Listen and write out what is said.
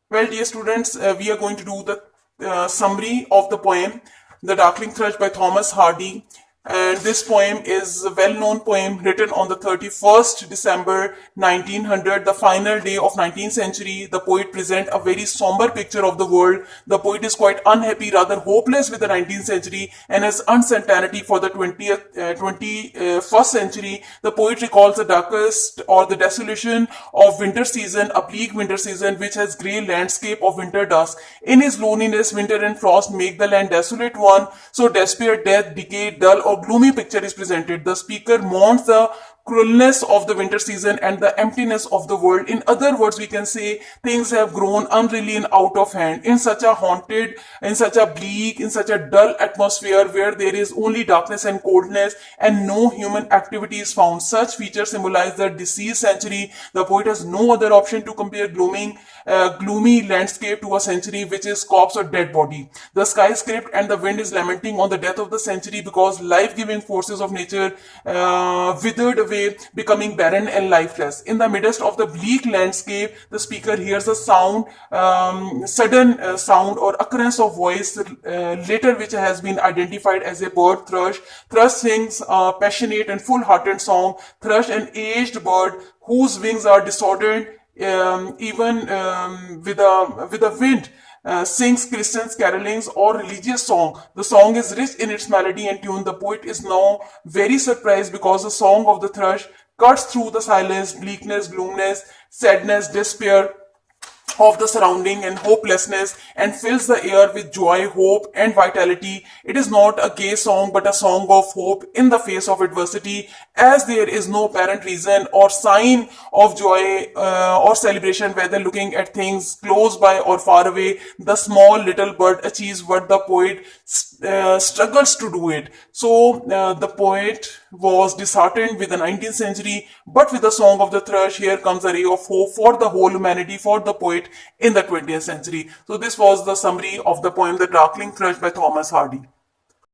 Well, dear students, we are going to do the summary of the poem, The Darkling Thrush by Thomas Hardy. And this poem is a well-known poem written on the 31st December 1900, the final day of 19th century. The poet presents a very somber picture of the world. The poet is quite unhappy, rather hopeless with the 19th century and has uncertainty for the 21st century. The poet recalls the darkest or the desolation of winter season, a bleak winter season which has grey landscape of winter dusk. In his loneliness, winter and frost make the land desolate one. So despair, death, decay, dull or gloomy picture is presented. The speaker mourns the cruelness of the winter season and the emptiness of the world. In other words, we can say things have grown unreally and out of hand. In such a haunted, in such a bleak, in such a dull atmosphere where there is only darkness and coldness and no human activity is found. Such features symbolize the deceased century. The poet has no other option to compare gloomy landscape to a century which is corpse or dead body. The sky is crypt and the wind is lamenting on the death of the century because life-giving forces of nature withered away, becoming barren and lifeless. In the midst of the bleak landscape, the speaker hears a sudden sound or occurrence of voice later which has been identified as a bird thrush. Thrush sings a passionate and full-hearted song. Thrush, an aged bird whose wings are disordered even with a wind, sings Christian carolings or religious song. The song is rich in its melody and tune. The poet is now very surprised because the song of the thrush cuts through the silence, bleakness, gloomness, sadness, despair of the surrounding and hopelessness and fills the air with joy, hope and vitality. It is not a gay song but a song of hope in the face of adversity, as there is no apparent reason or sign of joy or celebration, whether looking at things close by or far away. The small little bird achieves what the poet struggles to do it. So the poet was disheartened with the 19th century, but with the song of the thrush, here comes a ray of hope for the whole humanity, for the poet in the 20th century. So this was the summary of the poem The Darkling Thrush by Thomas Hardy.